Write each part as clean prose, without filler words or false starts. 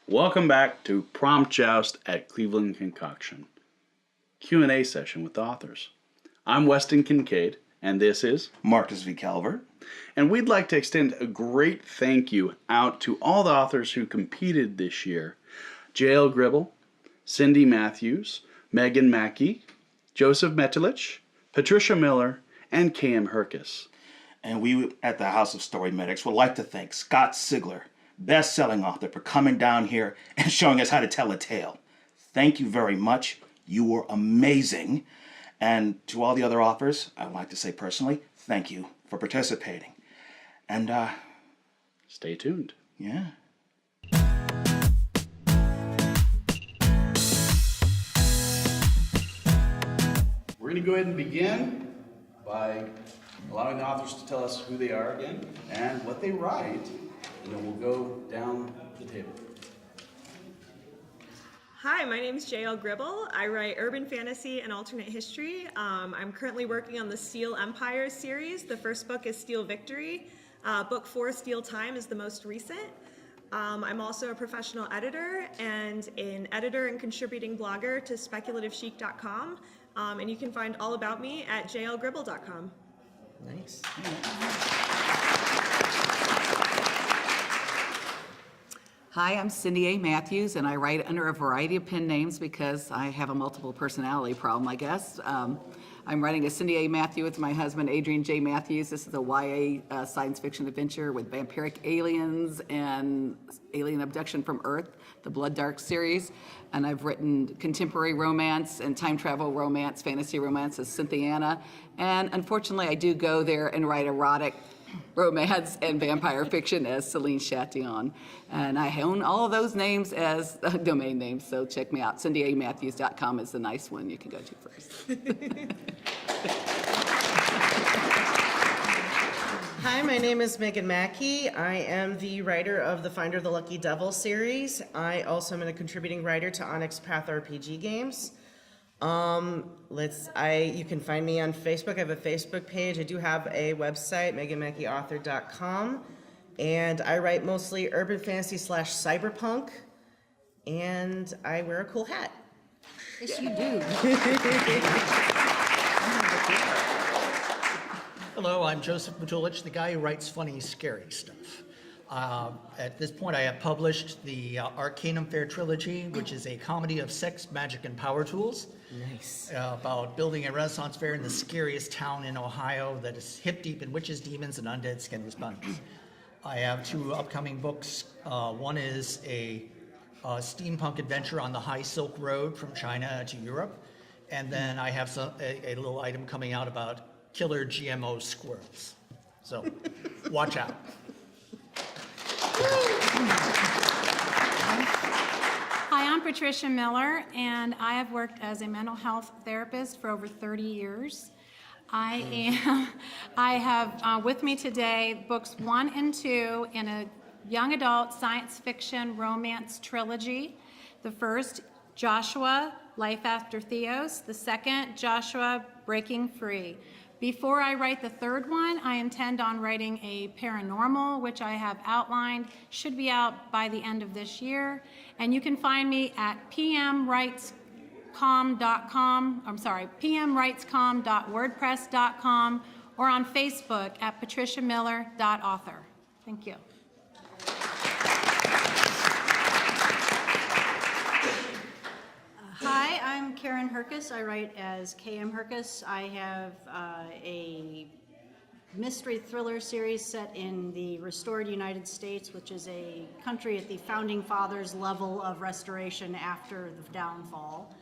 Welcome back to Prompt Joust at Cleveland Concoction, Q&A session with authors. I'm Weston Kincade, and this is Marcus V. Calvert. And we'd like to extend a great thank you out to all the authors who competed this year. J.L. Gribble, Cindy Matthews, Megan Mackie, Joseph Matulich, Patricia Miller, and K.M. Herkes. And we at the House of Story Medics would like to thank Scott Sigler, best-selling author, for coming down here and showing us how to tell a tale. Thank you very much. You were amazing. And to all the other authors, I would like to say personally, thank you for participating. And, stay tuned. Yeah. We're going to go ahead and begin by allowing the authors to tell us who they are again and what they write, and then we'll go down the table. Hi, my name is J.L. Gribble. I write urban fantasy and alternate history. I'm currently working on the Steel Empire series. The first book is Steel Victory. Book 4, Steel Time, is the most recent. I'm also a professional editor and an editor and contributing blogger to speculativechic.com. And you can find all about me at jlgribble.com. Nice. Hi, I'm Cindy A. Matthews, and I write under a variety of pen names because I have a multiple personality problem, I guess. I'm writing a Cindy A. Matthews with my husband, Adrian J. Matthews. This is a YA science fiction adventure with vampiric aliens and alien abduction from Earth, the Blood Dark series. And I've written contemporary romance and time travel romance, fantasy romance as Cynthiana. And unfortunately, I do go there and write erotic romance and vampire fiction as Celine Chatillon. And I own all of those names as domain names, so check me out. CindyAMatthews.com is the nice one you can go to first. Hi, my name is Megan Mackie. I am the writer of the Finder of the Lucky Devil series. I also am a contributing writer to Onyx Path RPG games. You can find me on Facebook. I have a Facebook page. I do have a website, meganmackieauthor.com. And I write mostly urban fantasy / cyberpunk. And I wear a cool hat. Yes, you do. Hello, I'm Joseph Matulich, the guy who writes funny, scary stuff. At this point, I have published the Arcanum Fair trilogy, which is a comedy of sex, magic, and power tools. Nice. About building a Renaissance fair in the scariest town in Ohio that is hip deep in witches, demons, and undead skinless bunnies. I have 2 upcoming books. One is a steampunk adventure on the High Silk Road from China to Europe. And then I have a little item coming out about killer GMO squirrels. So watch out. Hi, I'm Patricia Miller, and I have worked as a mental health therapist for over 30 years. I have with me today books 1 and 2 in a young adult science fiction romance trilogy. The first, Joshua, Life After Theos. The second, Joshua, Breaking Free. Before I write the third one, I intend on writing a paranormal, which I have outlined, should be out by the end of this year. And you can find me at pmwritescom.wordpress.com, or on Facebook at patriciamiller.author. Thank you. Hi, I'm Karen Herkes. I write as K.M. Herkes. I have a mystery thriller series set in the restored United States, which is a country at the founding fathers level of restoration after the downfall.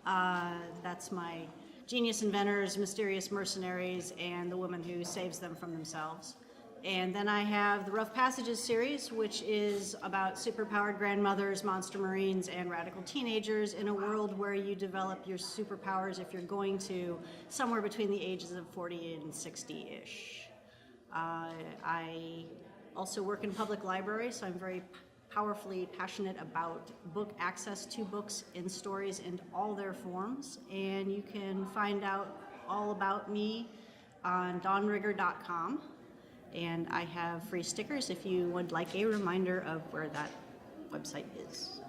That's my genius inventors, mysterious mercenaries, and the woman who saves them from themselves. And then I have the Rough Passages series, which is about superpowered grandmothers, monster marines, and radical teenagers in a world where you develop your superpowers if you're going to somewhere between the ages of 40 and 60-ish. I also work in public library, so I'm very powerfully passionate about book access to books in stories in all their forms. And you can find out all about me on dawnrigger.com. And I have free stickers if you would like a reminder of where that website is.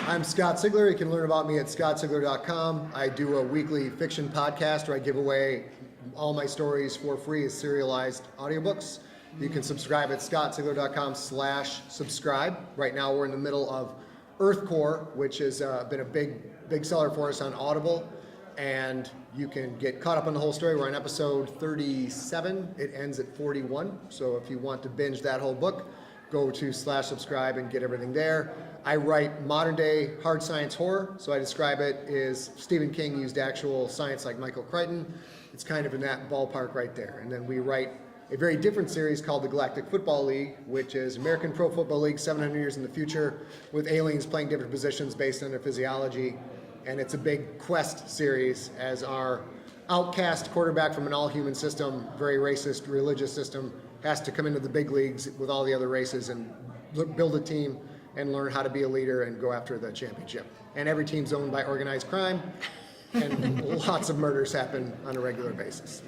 I'm Scott Sigler. You can learn about me at scottsigler.com. I do a weekly fiction podcast where I give away all my stories for free as serialized audiobooks. You can subscribe at scottsigler.com/subscribe. Right now we're in the middle of Earthcore, which has been a big seller for us on Audible. And you can get caught up on the whole story. We're on episode 37. It ends at 41. So if you want to binge that whole book, go to /subscribe and get everything there. I write modern day hard science horror. So I describe it as Stephen King used actual science like Michael Crichton. It's kind of in that ballpark right there. And then we write a very different series called the Galactic Football League, which is American Pro Football League 700 years in the future with aliens playing different positions based on their physiology. And it's a big quest series as our outcast quarterback from an all-human system, very racist, religious system, has to come into the big leagues with all the other races and build a team and learn how to be a leader and go after the championship. And every team's owned by organized crime, and lots of murders happen on a regular basis.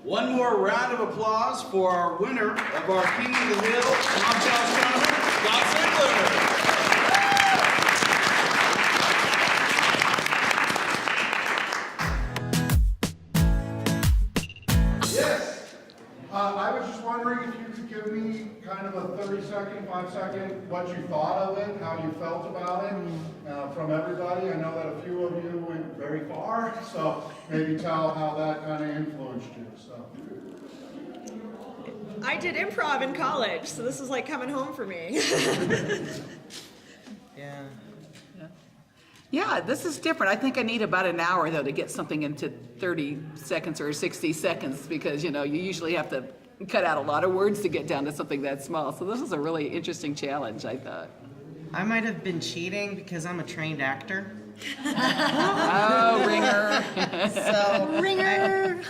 One more round of applause for our winner of our King of the Hill Prompt Joust tournament, Scott Sigler. Yes. I was just wondering if you could give me kind of a 30-second, 5-second, what you thought of it, how you felt about it from everybody. I know that a few of you went very far, so maybe tell how that kind of influenced you. So. I did improv in college, so this is like coming home for me. Yeah, this is different. I think I need about an hour, though, to get something into 30 seconds or 60 seconds because, you usually have to cut out a lot of words to get down to something that small. So this is a really interesting challenge, I thought. I might have been cheating because I'm a trained actor. Oh, ringer. So Ringer!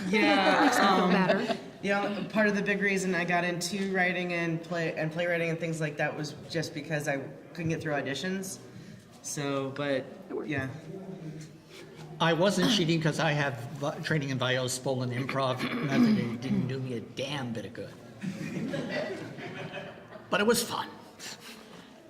Part of the big reason I got into writing and playwriting and things like that was just because I couldn't get through auditions. So, but yeah. I wasn't cheating because I have training in Vio's Spolen improv method. It didn't do me a damn bit of good. But it was fun.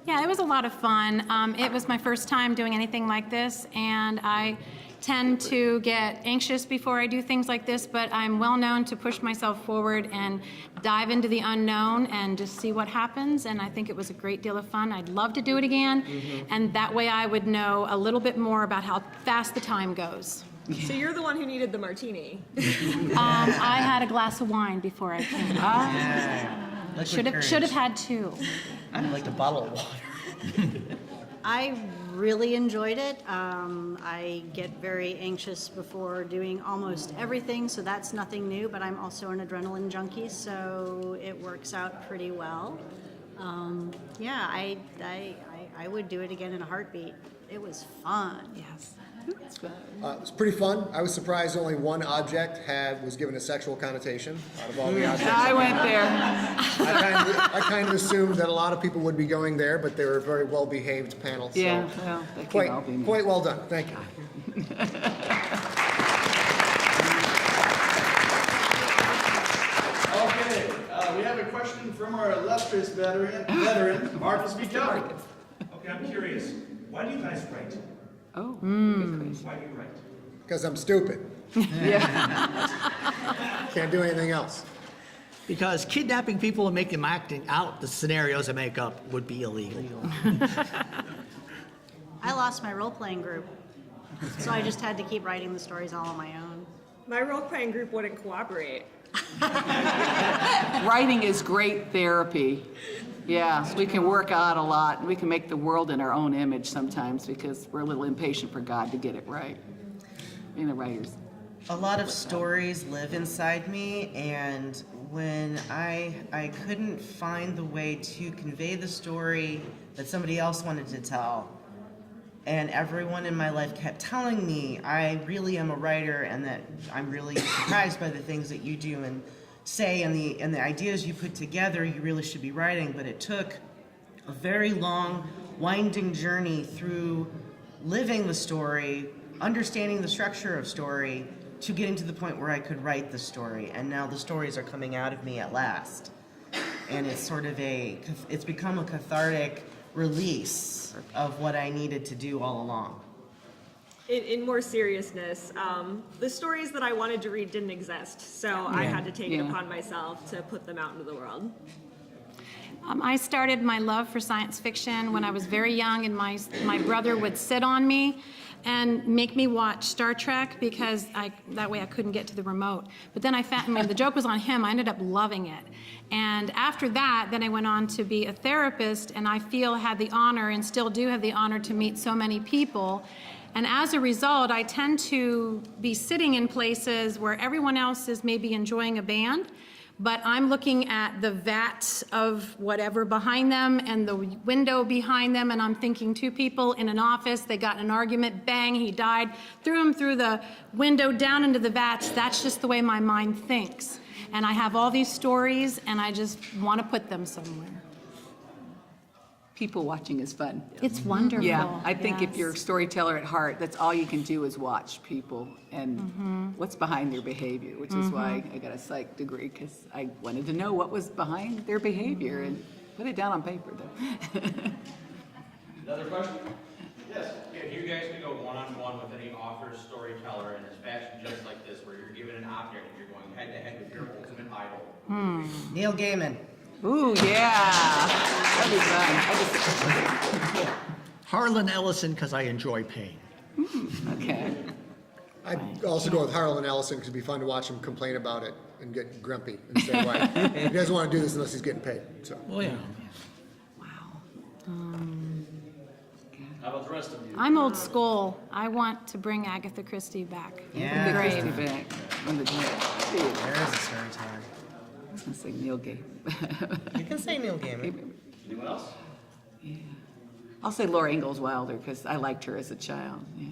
Yeah, it was a lot of fun. It was my first time doing anything like this, and I tend to get anxious before I do things like this, but I'm well known to push myself forward and dive into the unknown and just see what happens, and I think it was a great deal of fun. I'd love to do it again, and that way I would know a little bit more about how fast the time goes. So you're the one who needed the martini. I had a glass of wine before I came. Should have had two. I like a bottle of water. I really enjoyed it. I get very anxious before doing almost everything, so that's nothing new, but I'm also an adrenaline junkie, so it works out pretty well. I would do it again in a heartbeat. It was fun. Yes. It's fun. It was pretty fun. I was surprised only one object was given a sexual connotation out of all the objects. I went there. I kind of assumed that a lot of people would be going there, but they were a very well-behaved panel. So Yeah, well, that can all be me. quite well done. Thank you. Okay, we have a question from our illustrious veteran, Marcus Matulich. Okay, I'm curious. Why do you guys write? Oh, good question. Why do you write? Because I'm stupid. Can't do anything else. Because kidnapping people and making them acting out the scenarios I make up would be illegal. I lost my role-playing group, so I just had to keep writing the stories all on my own. My role-playing group wouldn't cooperate. Writing is great therapy. Yeah, we can work out a lot. We can make the world in our own image sometimes because we're a little impatient for God to get it right. Being the writers. A lot of stories live inside me, and when I couldn't find the way to convey the story that somebody else wanted to tell, and everyone in my life kept telling me I really am a writer and that I'm really surprised by the things that you do and say and the ideas you put together, you really should be writing. But it took a very long, winding journey through living the story understanding the structure of story to getting to the point where I could write the story. And now the stories are coming out of me at last. And it's sort of it's become a cathartic release of what I needed to do all along. In more seriousness, the stories that I wanted to read didn't exist, so I had to take it upon myself to put them out into the world. I started my love for science fiction when I was very young, and my brother would sit on me and make me watch Star Trek because that way I couldn't get to the remote. But then I found, when the joke was on him, I ended up loving it. And after that, then I went on to be a therapist, and I had the honor, and still do have the honor, to meet so many people. And as a result, I tend to be sitting in places where everyone else is maybe enjoying a band, but I'm looking at the vat of whatever behind them and the window behind them, and I'm thinking two people in an office, they got in an argument, bang, he died, threw him through the window down into the vats. That's just the way my mind thinks. And I have all these stories, and I just want to put them somewhere. People watching is fun. It's wonderful. Yeah, I think if yes. you're a storyteller at heart, that's all you can do is watch people and what's behind their behavior, which is why I got a psych degree, because I wanted to know what was behind their behavior and put it down on paper, though. Another question? Yes. If you guys could go one-on-one with any author, storyteller, and it's fashioned just like this, where you're given an object and you're going head-to-head with your ultimate idol. Neil Gaiman. Ooh, yeah. That'd be fun. Harlan Ellison, because I enjoy pain. Okay. I'd also go with Harlan Ellison because it'd be fun to watch him complain about it and get grumpy and say why he doesn't want to do this unless he's getting paid. So. Oh, yeah. How about the rest of you? I'm old school. I want to bring Agatha Christie back. Yeah. Great. Christie back. When the There is a storyteller. I was going to say Neil Gaiman. You can say Neil Gaiman. Anyone else? Yeah. I'll say Laura Ingalls Wilder because I liked her as a child. Yeah.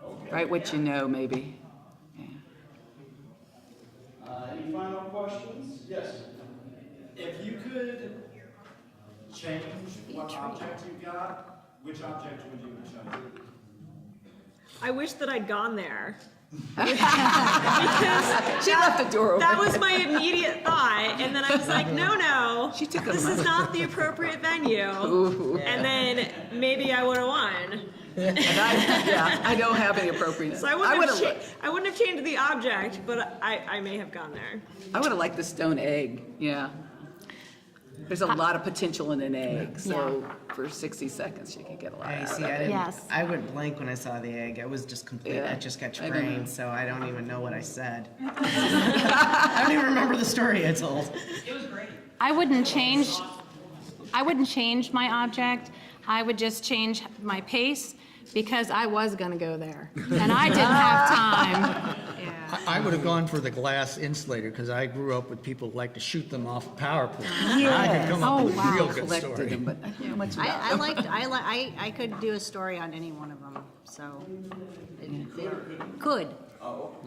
Okay. Write what you know, maybe. Yeah. Any final questions? Yes. If you could change what object you got, which object would you have chosen? I wish that I'd gone there. She left the door open. That was my immediate thought, and then I was like, no, She took this is not the appropriate venue. Ooh. And then maybe I would have won. And I don't have any appropriate. So I wouldn't have changed the object, but I may have gone there. I would have liked the stone egg. Yeah. There's a lot of potential in an egg, so for 60 seconds you can get a lot Hey, out see, of it. Yes. I went blank when I saw the egg. I was just complete. Yeah. I just got I know. trained, so I don't even know what I said. I don't even remember the story I told. I wouldn't change my object. I would just change my pace because I was going to go there. And I didn't have time. I would have gone for the glass insulator because I grew up with people who like to shoot them off a power plant. Yes. I could come up Oh, with wow. a real good Collected story. them, but how much I could do a story on any one of them, so. Could.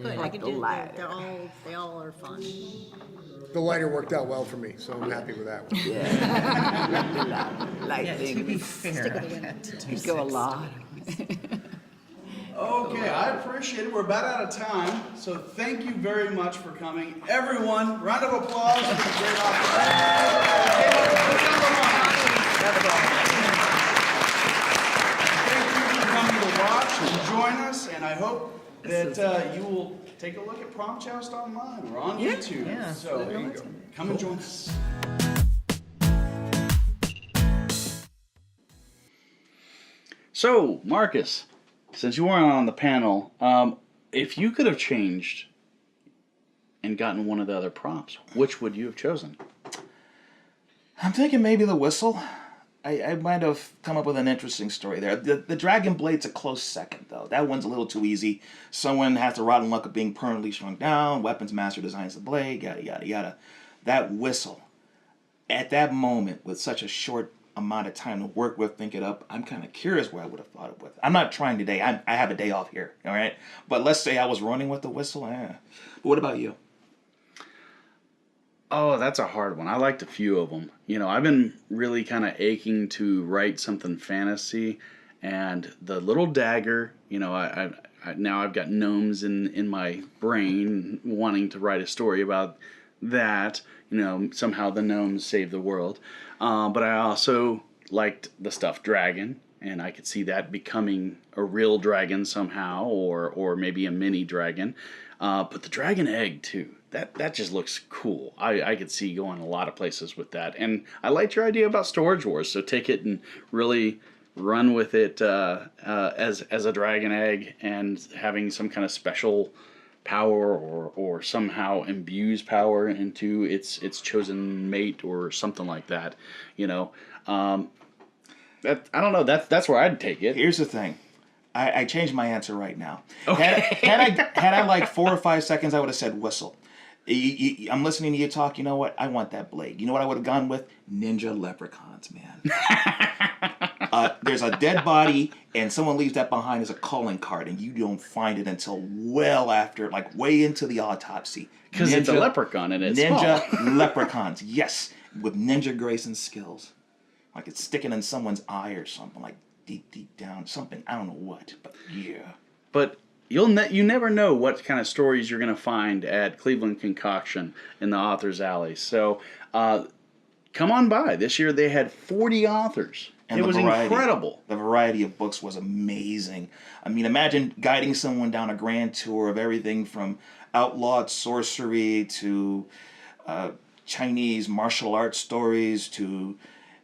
Could, I could do, they all are fun. The lighter worked out well for me, so I'm happy with that one. light To be things. fair, Could go a lot. Okay, I appreciate it. We're about out of time, so thank you very much for coming. Everyone, round of applause for the great author. Thank you for coming to watch and join us, and I hope that you will take a look at Prompt Joust online or on YouTube. Yeah. So come and join us. So, Marcus, since you weren't on the panel, if you could have changed and gotten one of the other prompts, which would you have chosen? I'm thinking maybe the whistle. I might have come up with an interesting story there. The Dragon Blade's a close second, though. That one's a little too easy. Someone has the rotten luck of being permanently shrunk down. Weapons master designs the blade, yada, yada, yada. That whistle, at that moment, with such a short amount of time to work with, think it up, I'm kind of curious where I would have thought it with. I'm not trying today. I have a day off here, all right? But let's say I was running with the whistle. But what about you? Oh, that's a hard one. I liked a few of them. You know, I've been really kind of aching to write something fantasy, And the little dagger, now I've got gnomes in my brain wanting to write a story about that. Somehow the gnomes save the world. But I also liked the stuffed dragon, and I could see that becoming a real dragon somehow, or maybe a mini dragon. But the dragon egg too. That just looks cool. I could see going a lot of places with that. And I liked your idea about Storage Wars, so take it and really run with it as a dragon egg, and having some kind of special power or somehow imbues power into its chosen mate or something like that. That, I don't know. That's where I'd take it. Here's the thing. I changed my answer right now. Okay. Had I like 4 or 5 seconds, I would have said whistle. I'm listening to you talk. You know what? I want that blade. You know what I would have gone with? Ninja leprechauns, man. There's a dead body, and someone leaves that behind as a calling card, and you don't find it until well after, like way into the autopsy. Because it's a leprechaun and it's ninja small. leprechauns, yes, with ninja grace and skills. Like it's sticking in someone's eye or something, like deep down, something, I don't know what, but yeah. But you never know what kind of stories you're going to find at Cleveland Concoction in the Author's Alley. So come on by. This year they had 40 authors. And it was incredible. The variety of books was amazing. I mean, imagine guiding someone down a grand tour of everything from outlawed sorcery to Chinese martial arts stories to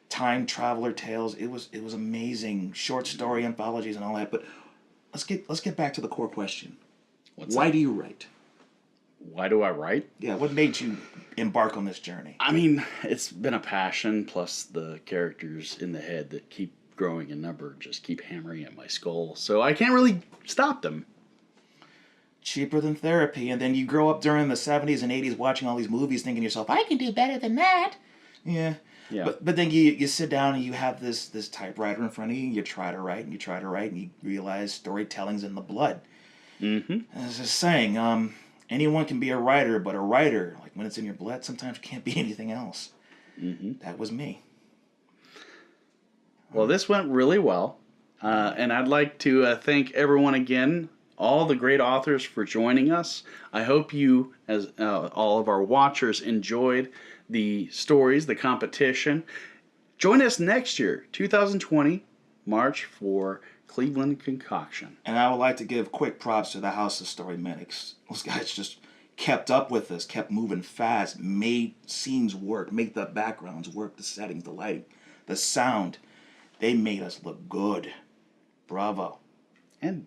time traveler tales. It was amazing. Short story anthologies and all that. But let's get back to the core question. Why do you write? Why do I write? Yeah, what made you embark on this journey? I mean, it's been a passion, plus the characters in the head that keep growing in number just keep hammering at my skull. So I can't really stop them. Cheaper than therapy. And then you grow up during the 70s and 80s watching all these movies thinking to yourself, I can do better than that. Yeah. But then you sit down and you have this typewriter in front of you, and you try to write, and you realize storytelling's in the blood. Mm-hmm. As I was saying, anyone can be a writer, but a writer, like when it's in your blood, sometimes can't be anything else. Mm-hmm. That was me. Well, this went really well. And I'd like to thank everyone again, all the great authors, for joining us. I hope you, as all of our watchers, enjoyed the stories, the competition. Join us next year, 2020, March, for Cleveland Concoction. And I would like to give quick props to the House of Story Medics. Those guys just kept up with us, kept moving fast, made scenes work, made the backgrounds work, the settings, the lighting, the sound. They made us look good. Bravo. And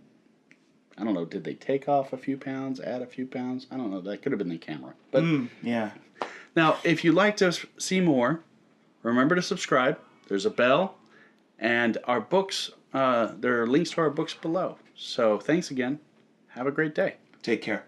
I don't know, did they take off a few pounds, add a few pounds? I don't know. That could have been the camera. But yeah. Now, if you'd like to see more, remember to subscribe. There's a bell. And our books, there are links to our books below. So thanks again. Have a great day. Take care.